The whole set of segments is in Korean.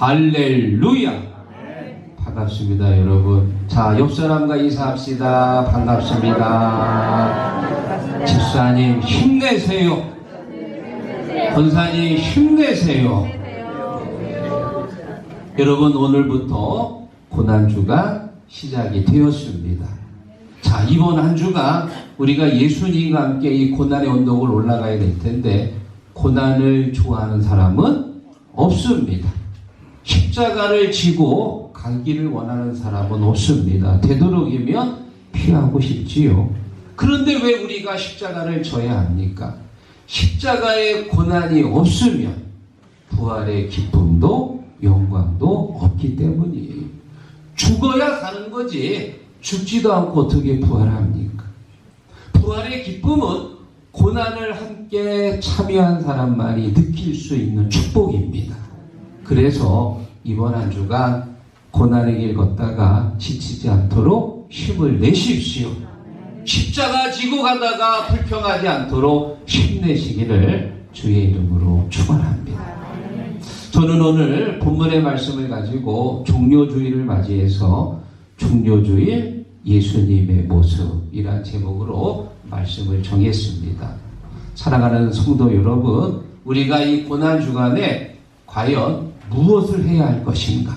할렐루야. 반갑습니다, 여러분. 자, 옆 사람과 인사합시다. 반갑습니다. 집사님 힘내세요. 권사님 힘내세요. 여러분, 오늘부터 고난주가 시작이 되었습니다. 자, 이번 한 주가 우리가 예수님과 함께 이 고난의 언덕을 올라가야 될 텐데, 고난을 좋아하는 사람은 없습니다. 십자가를 지고 가기를 원하는 사람은 없습니다. 되도록이면 피하고 싶지요. 그런데 왜 우리가 십자가를 져야 합니까? 십자가의 고난이 없으면 부활의 기쁨도 영광도 없기 때문이에요. 죽어야 사는 거지 죽지도 않고 어떻게 부활합니까? 부활의 기쁨은 고난을 함께 참여한 사람만이 느낄 수 있는 축복입니다. 그래서 이번 한 주간 고난의 길 걷다가 지치지 않도록 힘을 내십시오. 십자가 지고 가다가 불평하지 않도록 힘내시기를 주의 이름으로 축원합니다. 저는 오늘 본문의 말씀을 가지고 종료주일을 맞이해서 종료주일 예수님의 모습이란 제목으로 말씀을 정했습니다. 사랑하는 성도 여러분, 우리가 이 고난 주간에 과연 무엇을 해야 할 것인가?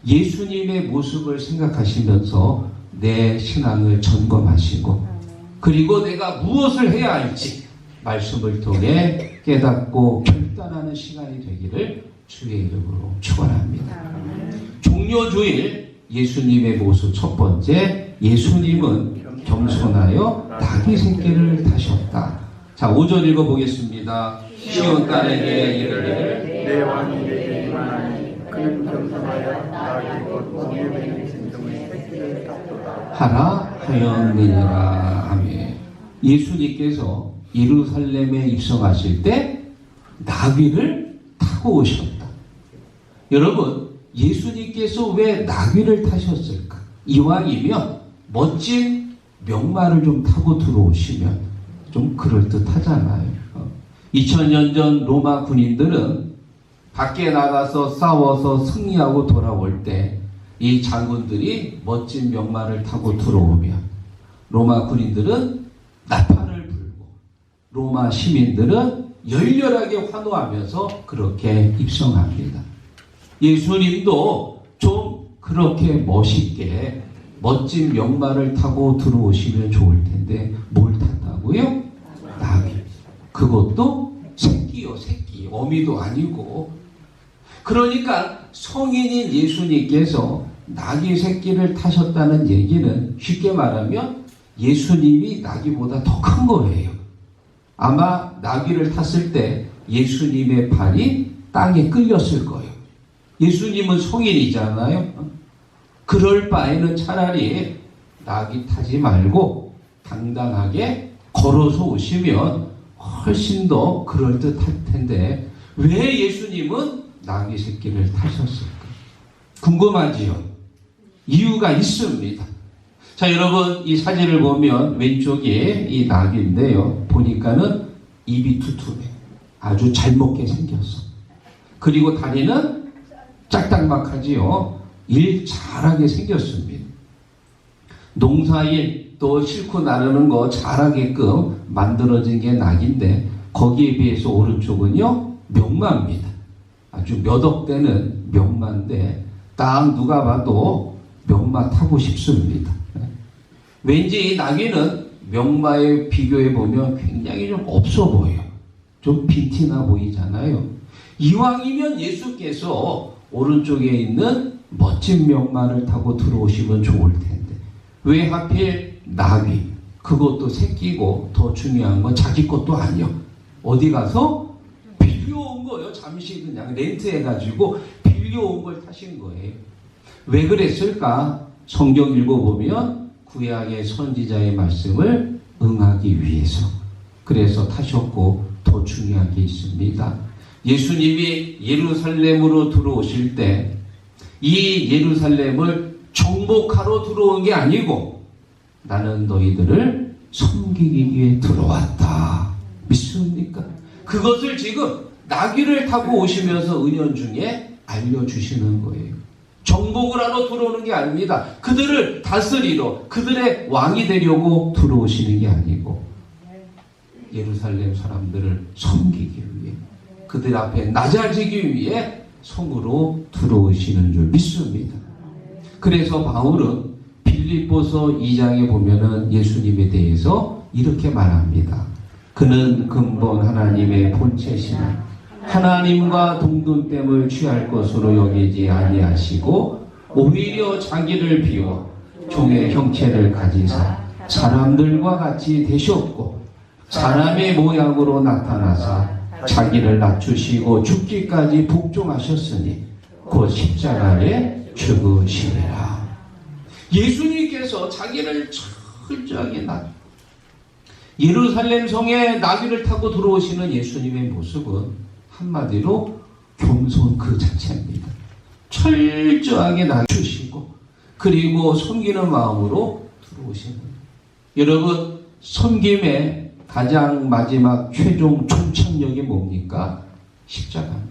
예수님의 모습을 생각하시면서 내 신앙을 점검하시고, 그리고 내가 무엇을 해야 할지 말씀을 통해 깨닫고 결단하는 시간이 되기를 주의 이름으로 축원합니다. 종료주일 예수님의 모습 첫 번째, 예수님은 겸손하여 나귀 새끼를 타셨다. 자, 5절 읽어보겠습니다. 시온 딸에게 이르되 내 왕이 내게 임하나니 그는 겸손하여 나귀 곧 공유에 있는 짐승의 새끼를 탔도다 하라 하였느니라. 아멘. 예수님께서 예루살렘에 입성하실 때 나귀를 타고 오셨다. 여러분, 예수님께서 왜 나귀를 타셨을까? 이왕이면 멋진 명마를 좀 타고 들어오시면 좀 그럴듯하잖아요. 2000년 전 로마 군인들은 밖에 나가서 싸워서 승리하고 돌아올 때 이 장군들이 멋진 명마를 타고 들어오면 로마 군인들은 나팔을 불고 로마 시민들은 열렬하게 환호하면서 그렇게 입성합니다. 예수님도 좀 그렇게 멋있게 멋진 명마를 타고 들어오시면 좋을 텐데 뭘 탔다고요? 나귀. 그것도 새끼요, 새끼. 어미도 아니고. 그러니까 성인인 예수님께서 나귀 새끼를 타셨다는 얘기는 쉽게 말하면 예수님이 나귀보다 더 큰 거예요. 아마 나귀를 탔을 때 예수님의 발이 땅에 끌렸을 거예요. 예수님은 성인이잖아요. 그럴 바에는 차라리 나귀 타지 말고 당당하게 걸어서 오시면 훨씬 더 그럴듯할 텐데 왜 예수님은 나귀 새끼를 타셨을까? 궁금하지요? 이유가 있습니다. 자, 여러분, 이 사진을 보면 왼쪽에 이 나귀인데요. 보니까는 입이 두툼해. 아주 잘 먹게 생겼어. 그리고 다리는 짝딱막하지요. 일 잘하게 생겼습니다. 농사일 또 싣고 나르는 거 잘하게끔 만들어진 게 낙인데 거기에 비해서 오른쪽은요 명마입니다. 아주 몇 억 되는 명마인데 딱 누가 봐도 명마 타고 싶습니다. 왠지 이 나귀는 명마에 비교해 보면 굉장히 좀 없어 보여요. 좀 빈티나 보이잖아요. 이왕이면 예수께서 오른쪽에 있는 멋진 명마를 타고 들어오시면 좋을 텐데 왜 하필 나귀? 그것도 새끼고 더 중요한 건 자기 것도 아니요. 어디 가서 빌려온 거예요. 잠시 그냥 렌트해가지고 빌려온 걸 타신 거예요. 왜 그랬을까? 성경 읽어보면 구약의 선지자의 말씀을 응하기 위해서. 그래서 타셨고 더 중요한 게 있습니다. 예수님이 예루살렘으로 들어오실 때 이 예루살렘을 정복하러 들어온 게 아니고 나는 너희들을 섬기기 위해 들어왔다. 믿습니까? 그것을 지금 나귀를 타고 오시면서 은연중에 알려주시는 거예요. 정복을 하러 들어오는 게 아닙니다. 그들을 다스리러, 그들의 왕이 되려고 들어오시는 게 아니고 예루살렘 사람들을 섬기기 위해, 그들 앞에 낮아지기 위해 성으로 들어오시는 줄 믿습니다. 그래서 바울은 빌립보서 2장에 보면은 예수님에 대해서 이렇게 말합니다. 그는 근본 하나님의 본체시나 하나님과 동등됨을 취할 것으로 여기지 아니하시고 오히려 자기를 비워 종의 형체를 가지사 사람들과 같이 되셨고 사람의 모양으로 나타나사 자기를 낮추시고 죽기까지 복종하셨으니 곧 십자가에 죽으시리라. 예수님께서 자기를 철저하게 예루살렘 성에 나귀를 타고 들어오시는 예수님의 모습은 한마디로 겸손 그 자체입니다. 철저하게 낮추시고 그리고 섬기는 마음으로 들어오시는, 여러분 섬김의 가장 마지막 최종 종착역이 뭡니까? 십자가입니다.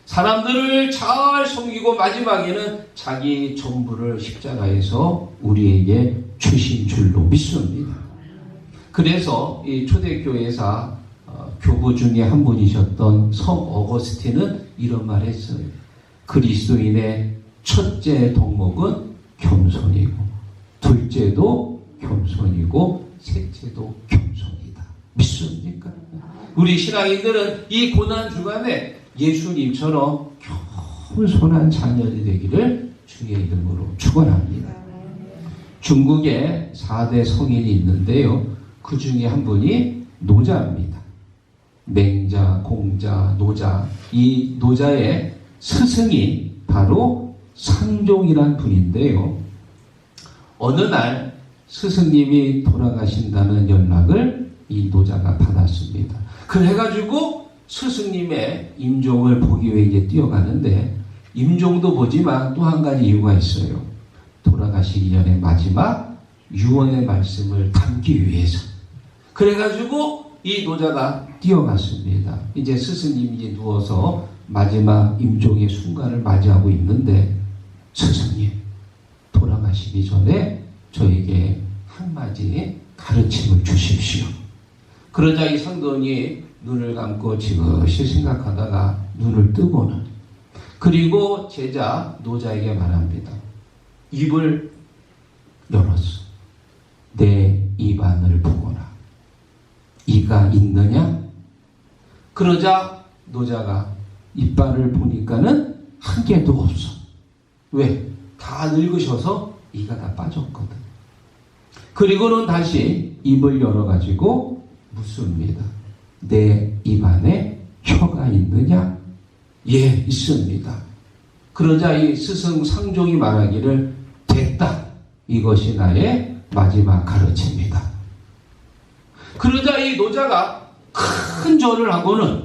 사람들을 잘 섬기고 마지막에는 자기 전부를 십자가에서 우리에게 주신 줄로 믿습니다. 그래서 이 초대교회사 교부 중에 한 분이셨던 성 어거스틴은 이런 말을 했어요. 그리스도인의 첫째 덕목은 겸손이고 둘째도 겸손이고 셋째도 겸손이다. 믿습니까? 우리 신앙인들은 이 고난 주간에 예수님처럼 겸손한 자녀들이 되기를 주의 이름으로 축원합니다. 중국에 4대 성인이 있는데요. 그 중에 한 분이 노자입니다. 맹자, 공자, 노자. 이 노자의 스승이 바로 상종이란 분인데요. 어느 날 스승님이 돌아가신다는 연락을 이 노자가 받았습니다. 그래가지고 스승님의 임종을 보기 위해 이제 뛰어가는데, 임종도 보지만 또 한 가지 이유가 있어요. 돌아가시기 전에 마지막 유언의 말씀을 담기 위해서. 그래가지고 이 노자가 뛰어갔습니다. 이제 스승님이 이제 누워서 마지막 임종의 순간을 맞이하고 있는데, 스승님 돌아가시기 전에 저에게 한마디 가르침을 주십시오. 그러자 이 상동이 눈을 감고 지그시 생각하다가 눈을 뜨고는, 그리고 제자 노자에게 말합니다. 입을 열었어. 내 입안을 보거라. 이가 있느냐? 그러자 노자가 이빨을 보니까는 한 개도 없어. 왜? 다 늙으셔서 이가 다 빠졌거든. 그리고는 다시 입을 열어가지고 묻습니다. 내 입안에 혀가 있느냐? 예, 있습니다. 그러자 이 스승 상종이 말하기를 됐다. 이것이 나의 마지막 가르침이다. 그러자 이 노자가 큰 절을 하고는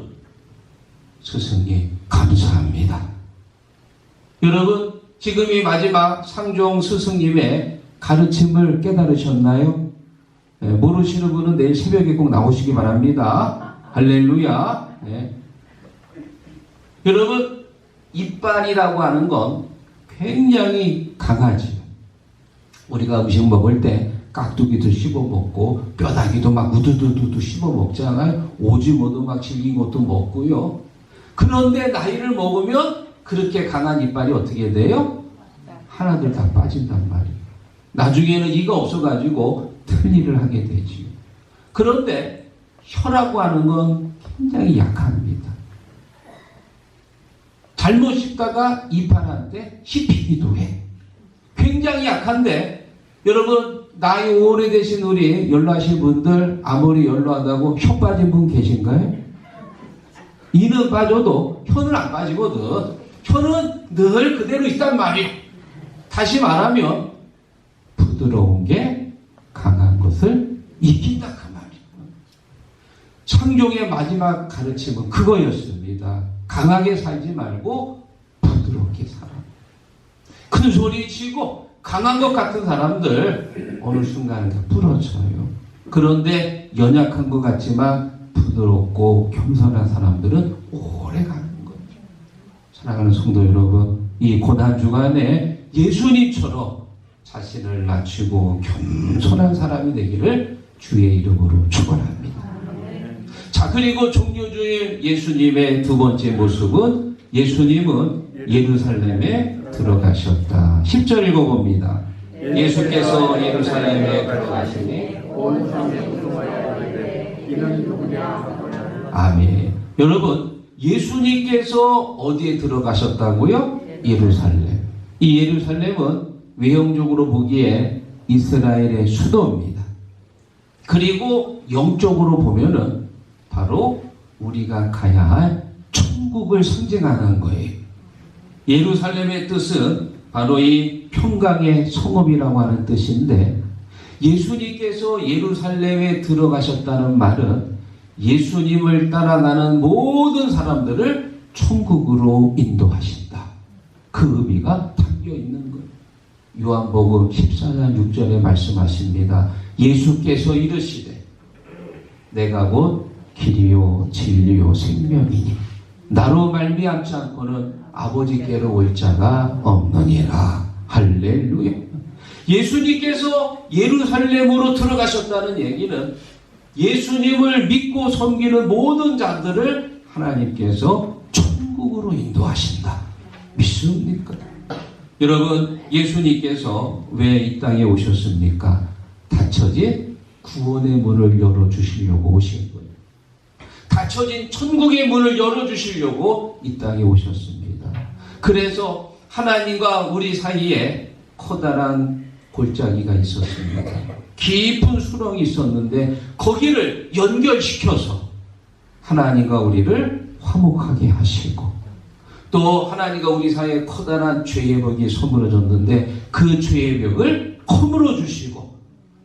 스승님 감사합니다. 여러분 지금 이 마지막 상종 스승님의 가르침을 깨달으셨나요? 네, 모르시는 분은 내일 새벽에 꼭 나오시기 바랍니다. 할렐루야. 네. 여러분 이빨이라고 하는 건 굉장히 강하지. 우리가 음식 먹을 때 깍두기도 씹어 먹고 뼈다귀도 막 우두두두 씹어 먹잖아요. 오징어도 막 질긴 것도 먹고요. 그런데 나이를 먹으면 그렇게 강한 이빨이 어떻게 돼요? 하나둘 다 빠진단 말이에요. 나중에는 이가 없어가지고 틀니를 하게 되지요. 그런데 혀라고 하는 건 굉장히 약합니다. 잘못 씹다가 이빨한테 씹히기도 해. 굉장히 약한데, 여러분 나이 오래되신 우리 연로하신 분들 아무리 연로하다고 혀 빠진 분 계신가요? 이는 빠져도 혀는 안 빠지거든. 혀는 늘 그대로 있단 말이에요. 다시 말하면 부드러운 게 강한 것을 이긴다 그 말이에요. 창종의 마지막 가르침은 그거였습니다. 강하게 살지 말고 부드럽게 살아. 큰 소리 치고 강한 것 같은 사람들 어느 순간 다 부러져요. 그런데 연약한 것 같지만 부드럽고 겸손한 사람들은 오래 가는 거죠. 사랑하는 성도 여러분, 이 고난 주간에 예수님처럼 자신을 낮추고 겸손한 사람이 되기를 주의 이름으로 축원합니다. 자, 그리고 종료주일 예수님의 두 번째 모습은 예수님은 예루살렘에 들어가셨다. 10절 읽어봅니다. 예수께서 예루살렘에 들어가시니 온 사람이 궁금하여 이르되 이는 누구냐 하거나. 아멘. 여러분, 예수님께서 어디에 들어가셨다고요? 예루살렘. 이 예루살렘은 외형적으로 보기에 이스라엘의 수도입니다. 그리고 영적으로 보면은 바로 우리가 가야 할 천국을 상징하는 거예요. 예루살렘의 뜻은 바로 이 평강의 성읍이라고 하는 뜻인데, 예수님께서 예루살렘에 들어가셨다는 말은 예수님을 따라가는 모든 사람들을 천국으로 인도하신다. 그 의미가 담겨 있는 거예요. 요한복음 14장 6절에 말씀하십니다. 예수께서 이르시되 내가 곧 길이요 진리요 생명이니 나로 말미암지 않고는 아버지께로 올 자가 없느니라. 할렐루야. 예수님께서 예루살렘으로 들어가셨다는 얘기는 예수님을 믿고 섬기는 모든 자들을 하나님께서 천국으로 인도하신다. 믿습니까? 여러분, 예수님께서 왜 이 땅에 오셨습니까? 닫혀진 구원의 문을 열어주시려고 오신 거예요. 닫혀진 천국의 문을 열어주시려고 이 땅에 오셨습니다. 그래서 하나님과 우리 사이에 커다란 골짜기가 있었습니다. 깊은 수렁이 있었는데 거기를 연결시켜서 하나님과 우리를 화목하게 하시고, 또 하나님과 우리 사이에 커다란 죄의 벽이 서물어졌는데 그 죄의 벽을 허물어 주시고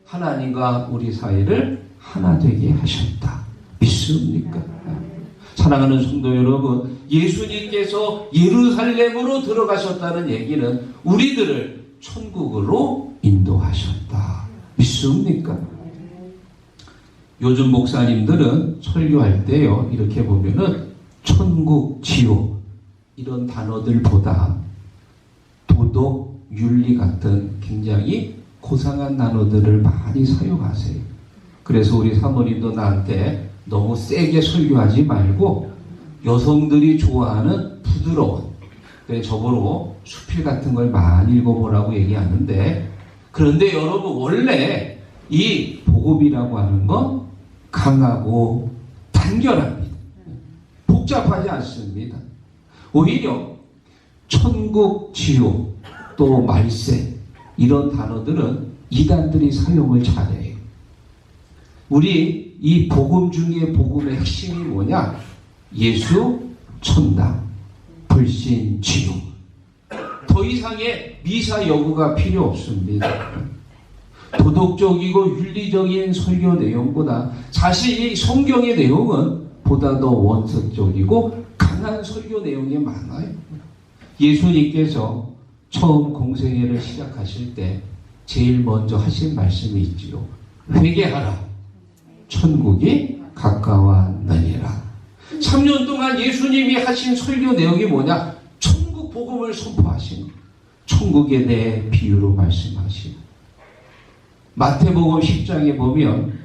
하나님과 우리 사이를 하나 되게 하셨다. 믿습니까? 사랑하는 성도 여러분, 예수님께서 예루살렘으로 들어가셨다는 얘기는 우리들을 천국으로 인도하셨다. 믿습니까? 요즘 목사님들은 설교할 때요, 이렇게 보면은 천국, 지옥 이런 단어들보다 도덕, 윤리 같은 굉장히 고상한 단어들을 많이 사용하세요. 그래서 우리 사모님도 나한테 너무 세게 설교하지 말고 여성들이 좋아하는 부드러운, 저보고 수필 같은 걸 많이 읽어보라고 얘기하는데, 그런데 여러분, 원래 이 복음이라고 하는 건 강하고 단결합니다. 복잡하지 않습니다. 오히려 천국, 지옥, 또 말세 이런 단어들은 이단들이 사용을 잘해요. 우리 이 복음 중에 복음의 핵심이 뭐냐? 예수, 천당, 불신, 지옥. 더 이상의 미사 여구가 필요 없습니다. 도덕적이고 윤리적인 설교 내용보다 사실 이 성경의 내용은 보다 더 원칙적이고 강한 설교 내용이 많아요. 예수님께서 처음 공생애를 시작하실 때 제일 먼저 하신 말씀이 있지요. 회개하라. 천국이 가까웠느니라. 3년 동안 예수님이 하신 설교 내용이 뭐냐? 천국 복음을 선포하신 것. 천국에 대해 비유로 말씀하시고, 마태복음 10장에 보면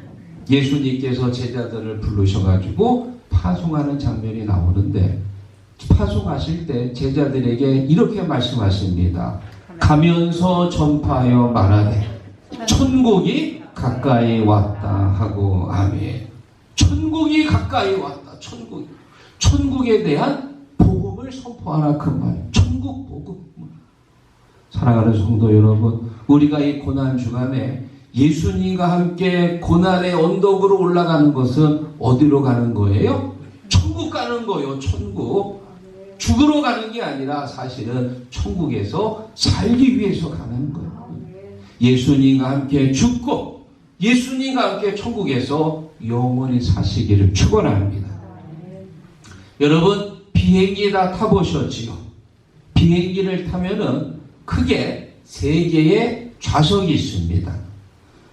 예수님께서 제자들을 부르셔가지고 파송하는 장면이 나오는데, 파송하실 때 제자들에게 이렇게 말씀하십니다. 가면서 전파하여 말하되 천국이 가까이 왔다 하고. 아멘. 천국이 가까이 왔다. 천국에 대한 복음을 선포하라 그 말. 천국 복음. 사랑하는 성도 여러분, 우리가 이 고난 주간에 예수님과 함께 고난의 언덕으로 올라가는 것은 어디로 가는 거예요? 천국 가는 거예요. 천국. 죽으러 가는 게 아니라 사실은 천국에서 살기 위해서 가는 거예요. 예수님과 함께 죽고 예수님과 함께 천국에서 영원히 사시기를 축원합니다. 여러분, 비행기 다 타보셨지요? 비행기를 타면은 크게 3개의 좌석이 있습니다.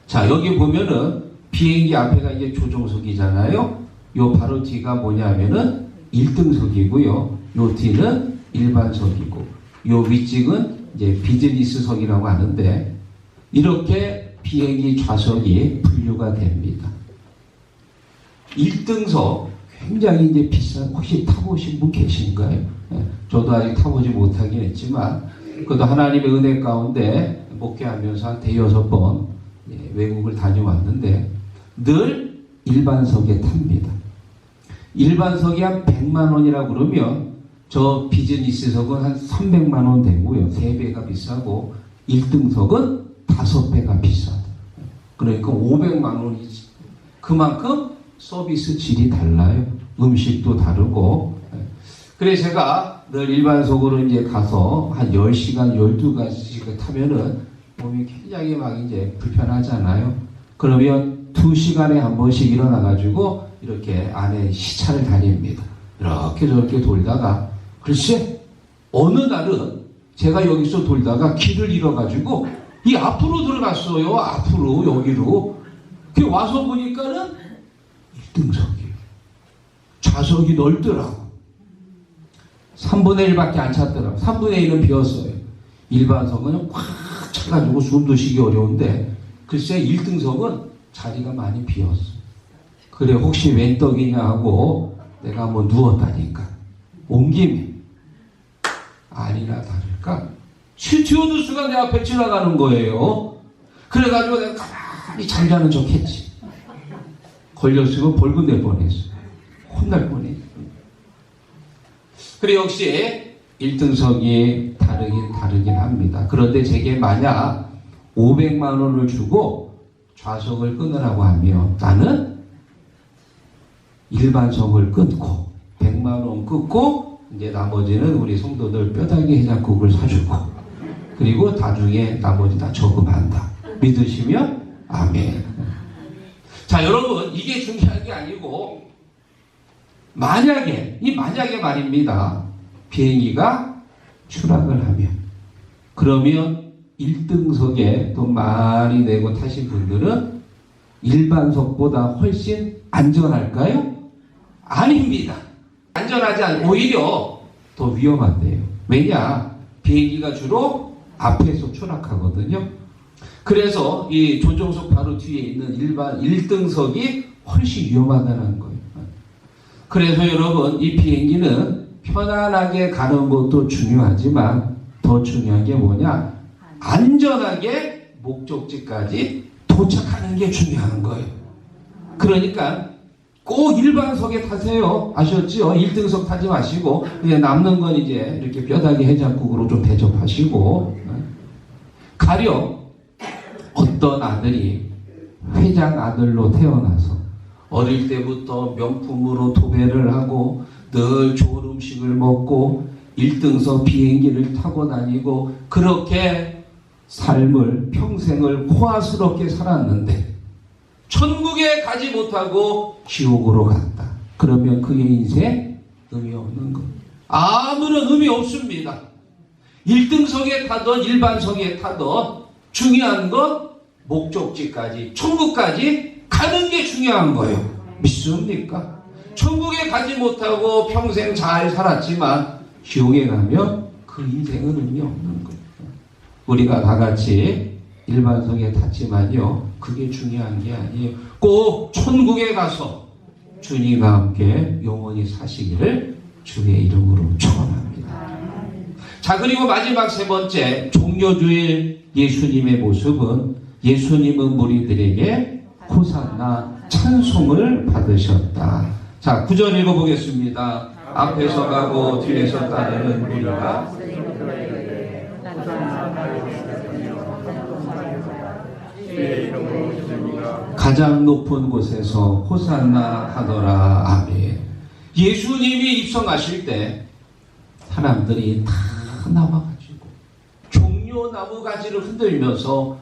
자, 여기 보면은 비행기 앞에가 이제 조종석이잖아요. 요 바로 뒤가 뭐냐면은 1등석이고요. 요 뒤는 일반석이고 요 위쪽은 이제 비즈니스석이라고 하는데 이렇게 비행기 좌석이 분류가 됩니다. 1등석 굉장히 이제 비싼 혹시 타보신 분 계신가요? 저도 아직 타보지 못하긴 했지만 그래도 하나님의 은혜 가운데 목회하면서 한 대여섯 번 외국을 다녀왔는데 늘 일반석에 탑니다. 일반석이 한 100만 원이라고 그러면 저 비즈니스석은 한 300만 원 되고요. 3배가 비싸고 1등석은 5배가 비싸다. 그러니까 500만 원이지. 그만큼 서비스 질이 달라요. 음식도 다르고. 그래서 제가 늘 일반석으로 이제 가서 한 10시간, 12시간 타면은 몸이 굉장히 막 이제 불편하잖아요. 그러면 2시간에 한 번씩 일어나가지고 이렇게 안에 시차를 다닙니다. 이렇게 저렇게 돌다가 글쎄 어느 날은 제가 여기서 돌다가 길을 잃어가지고 이 앞으로 들어갔어요. 앞으로 여기로. 그 와서 보니까는 1등석이에요. 좌석이 넓더라고. 3분의 1밖에 안 찼더라고. 3분의 1은 비었어요. 일반석은 꽉 차가지고 숨도 쉬기 어려운데 글쎄 1등석은 자리가 많이 비었어. 그래 혹시 웬 떡이냐 하고 내가 뭐 누웠다니까 온 김에 아니나 다를까 스튜어디스가 내 앞에 지나가는 거예요. 그래가지고 내가 가만히 잘 자는 척 했지. 걸렸으면 벌금 낼 뻔했어. 혼날 뻔했어. 그래 역시 1등석이 다르긴 합니다. 그런데 제게 만약 500만 원을 주고 좌석을 끊으라고 하면 나는 일반석을 끊고 100만 원 끊고 이제 나머지는 우리 성도들 뼈다귀 해장국을 사주고 그리고 나중에 나머지 다 저금한다. 믿으시면 아멘. 자 여러분 이게 중요한 게 아니고 만약에 말입니다. 비행기가 추락을 하면 그러면 1등석에 돈 많이 내고 타신 분들은 일반석보다 훨씬 안전할까요? 아닙니다. 안전하지 않고 오히려 더 위험한데요. 왜냐? 비행기가 주로 앞에서 추락하거든요. 그래서 이 조종석 바로 뒤에 있는 일반 1등석이 훨씬 위험하다는 거예요. 그래서 여러분 이 비행기는 편안하게 가는 것도 중요하지만 더 중요한 게 뭐냐? 안전하게 목적지까지 도착하는 게 중요한 거예요. 그러니까 꼭 일반석에 타세요. 아셨죠? 1등석 타지 마시고 이제 남는 건 이제 이렇게 뼈다귀 해장국으로 좀 대접하시고 가령 어떤 아들이 회장 아들로 태어나서 어릴 때부터 명품으로 도배를 하고 늘 좋은 음식을 먹고 1등석 비행기를 타고 다니고 그렇게 삶을 평생을 호화스럽게 살았는데 천국에 가지 못하고 지옥으로 갔다. 그러면 그의 인생 의미 없는 것. 아무런 의미 없습니다. 1등석에 타던 일반석에 타던 중요한 건 목적지까지 천국까지 가는 게 중요한 거예요. 믿습니까? 천국에 가지 못하고 평생 잘 살았지만 지옥에 가면 그 인생은 의미 없는 거예요. 우리가 다 같이 일반석에 탔지만요 그게 중요한 게 아니에요. 꼭 천국에 가서 주님과 함께 영원히 사시기를 주의 이름으로 축원합니다. 자 그리고 마지막 세 번째 종려주일 예수님의 모습은 예수님은 무리들에게 호산나 찬송을 받으셨다. 자 9절 읽어보겠습니다. 앞에서 가고 뒤에서 따르는 무리가 가장 높은 곳에서 호산나 하더라. 아멘. 예수님이 입성하실 때 사람들이 다 나와가지고 종려나무 가지를 흔들면서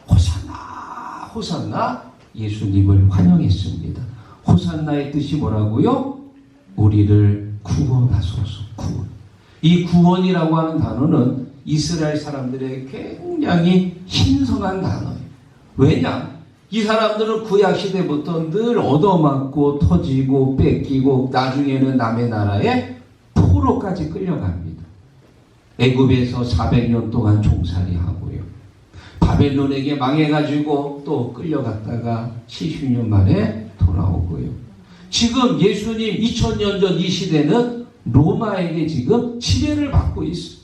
호산나 호산나 예수님을 환영했습니다. 호산나의 뜻이 뭐라고요? 우리를 구원하소서. 구원. 이 구원이라고 하는 단어는 이스라엘 사람들의 굉장히 신성한 단어예요. 왜냐? 이 사람들은 구약 시대부터 늘 얻어맞고 터지고 뺏기고 나중에는 남의 나라에 포로까지 끌려갑니다. 애굽에서 400년 동안 종살이 하고요. 바벨론에게 망해가지고 또 끌려갔다가 70년 만에 돌아오고요. 지금 예수님 2000년 전 이 시대는 로마에게 지금 지배를 받고 있어요.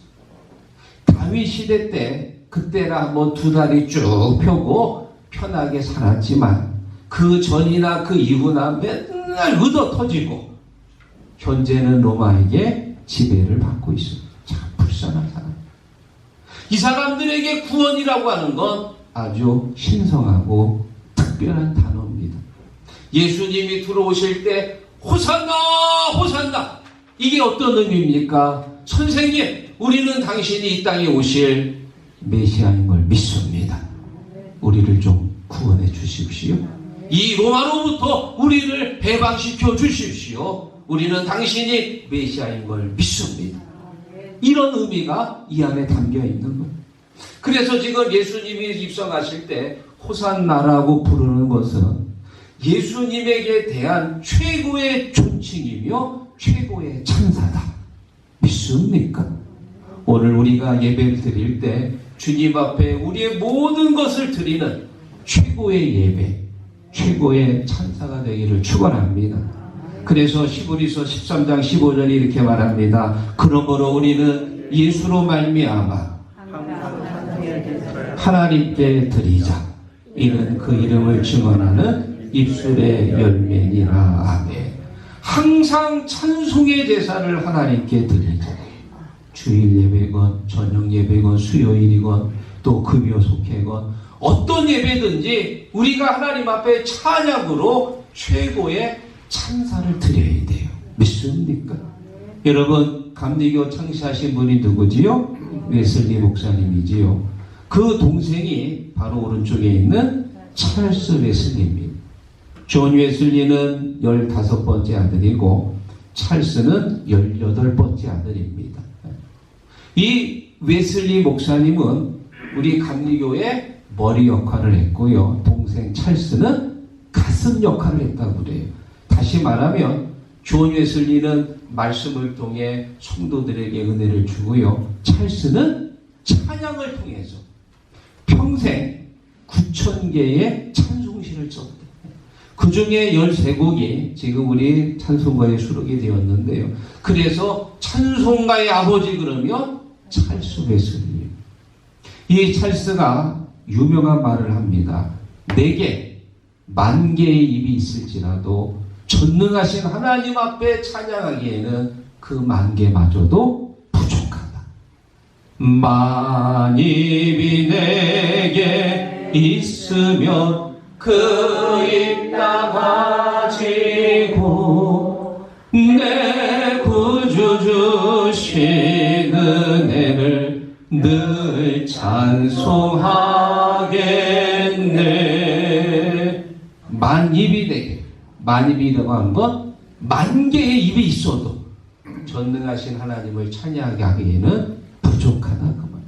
다윗 시대 때 그때나 뭐 두 다리 쭉 펴고 편하게 살았지만 그 전이나 그 이후나 맨날 얻어 터지고 현재는 로마에게 지배를 받고 있어요. 참 불쌍한 사람. 이 사람들에게 구원이라고 하는 건 아주 신성하고 특별한 단어입니다. 예수님이 들어오실 때 호산나 호산나, 이게 어떤 의미입니까? 선생님, 우리는 당신이 이 땅에 오실 메시아인 걸 믿습니다. 우리를 좀 구원해 주십시오. 이 로마로부터 우리를 해방시켜 주십시오. 우리는 당신이 메시아인 걸 믿습니다. 이런 의미가 이 안에 담겨 있는 거예요. 그래서 지금 예수님이 입성하실 때 호산나라고 부르는 것은 예수님에게 대한 최고의 존칭이며 최고의 찬사다. 믿습니까? 오늘 우리가 예배를 드릴 때 주님 앞에 우리의 모든 것을 드리는 최고의 예배, 최고의 찬사가 되기를 축원합니다. 그래서 히브리서 13장 15절이 이렇게 말합니다. 그러므로 우리는 예수로 말미암아 하나님께 드리자. 이는 그 이름을 증언하는 입술의 열매니라. 아멘. 항상 찬송의 제사를 하나님께 드리자. 주일 예배건 저녁 예배건 수요일이건 또 금요 속회건 어떤 예배든지 우리가 하나님 앞에 찬양으로 최고의 찬사를 드려야 돼요. 믿습니까? 여러분, 감리교 창시하신 분이 누구지요? 웨슬리 목사님이지요. 그 동생이 바로 오른쪽에 있는 찰스 웨슬리입니다. 존 웨슬리는 15번째 아들이고 찰스는 18번째 아들입니다. 이 웨슬리 목사님은 우리 감리교의 머리 역할을 했고요. 동생 찰스는 가슴 역할을 했다고 그래요. 다시 말하면 존 웨슬리는 말씀을 통해 성도들에게 은혜를 주고요. 찰스는 찬양을 통해서 평생 9,000개의 찬송시를 썼대요. 그 중에 13곡이 지금 우리 찬송가에 수록이 되었는데요. 그래서 찬송가의 아버지 그러면 찰스 웨슬리. 이 찰스가 유명한 말을 합니다. 내게 10,000개의 입이 있을지라도 전능하신 하나님 앞에 찬양하기에는 그 10,000개마저도 부족하다. 만입이 내게 있으면 그 입 다 가지고 내 구주 주신 은혜를 늘 찬송하겠네. 만입이 되게, 만입이라고 하는 건 10,000개의 입이 있어도 전능하신 하나님을 찬양하게 하기에는 부족하다 그 말.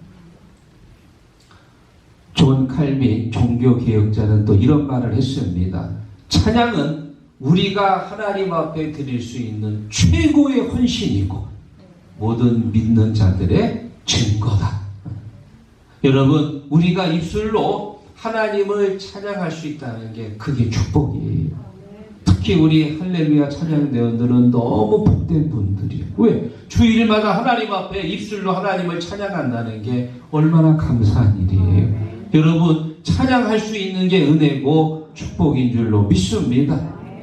존 칼빈 종교개혁자는 또 이런 말을 했습니다. 찬양은 우리가 하나님 앞에 드릴 수 있는 최고의 헌신이고 모든 믿는 자들의 증거다. 여러분, 우리가 입술로 하나님을 찬양할 수 있다는 게 그게 축복이에요. 특히 우리 할렐루야 찬양대원들은 너무 복된 분들이에요. 왜? 주일마다 하나님 앞에 입술로 하나님을 찬양한다는 게 얼마나 감사한 일이에요. 여러분, 찬양할 수 있는 게 은혜고 축복인 줄로 믿습니다.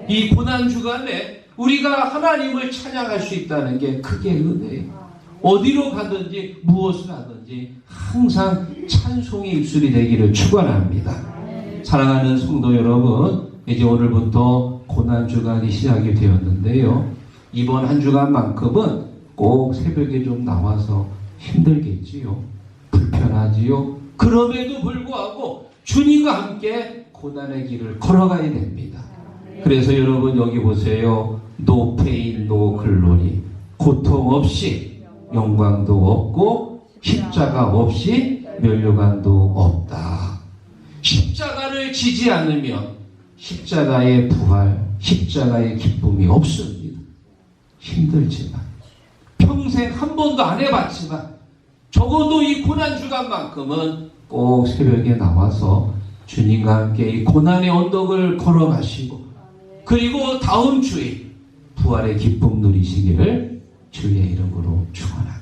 이 고난주간에 우리가 하나님을 찬양할 수 있다는 게 그게 은혜예요. 어디로 가든지 무엇을 하든지 항상 찬송의 입술이 되기를 축원합니다. 사랑하는 성도 여러분, 이제 오늘부터 고난주간이 시작이 되었는데요. 이번 한 주간만큼은 꼭 새벽에 좀 나와서 힘들겠지요. 불편하지요. 그럼에도 불구하고 주님과 함께 고난의 길을 걸어가야 됩니다. 그래서 여러분 여기 보세요. No pain, no glory. 고통 없이 영광도 없고 십자가 없이 면류관도 없다. 십자가를 지지 않으면 십자가의 부활, 십자가의 기쁨이 없습니다. 힘들지만 평생 한 번도 안 해봤지만 적어도 이 고난 주간만큼은 꼭 새벽에 나와서 주님과 함께 이 고난의 언덕을 걸어가시고 그리고 다음 주에 부활의 기쁨 누리시기를 주의 이름으로 축원합니다.